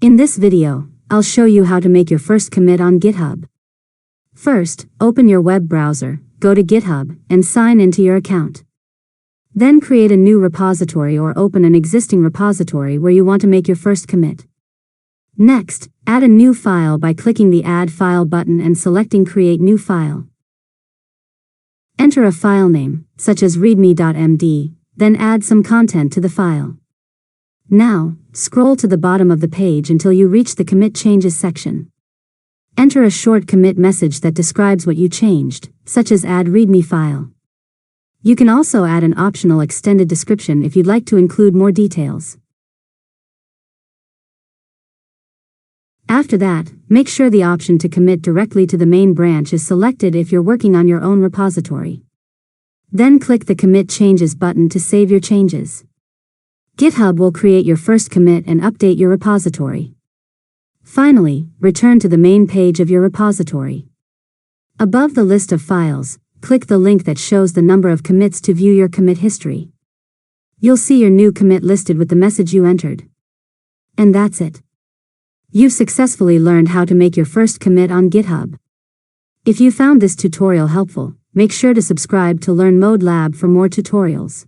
In this video, I'll show you how to make your first commit on GitHub. First, open your web browser, go to GitHub, and sign into your account. Then create a new repository or open an existing repository where you want to make your first commit. Next, add a new file by clicking the Add File button and selecting Create New File. Enter a file name, such as readme.md, then add some content to the file. Now, scroll to the bottom of the page until you reach the Commit Changes section. Enter a short commit message that describes what you changed, such as Add README file. You can also add an optional extended description if you'd like to include more details. After that, make sure the option to commit directly to the main branch is selected if you're working on your own repository. Then click the Commit Changes button to save your changes. GitHub will create your first commit and update your repository. Finally, return to the main page of your repository. Above the list of files, click the link that shows the number of commits to view your commit history. You'll see your new commit listed with the message you entered. And that's it. You've successfully learned how to make your first commit on GitHub. If you found this tutorial helpful, make sure to subscribe to LearnModelab for more tutorials.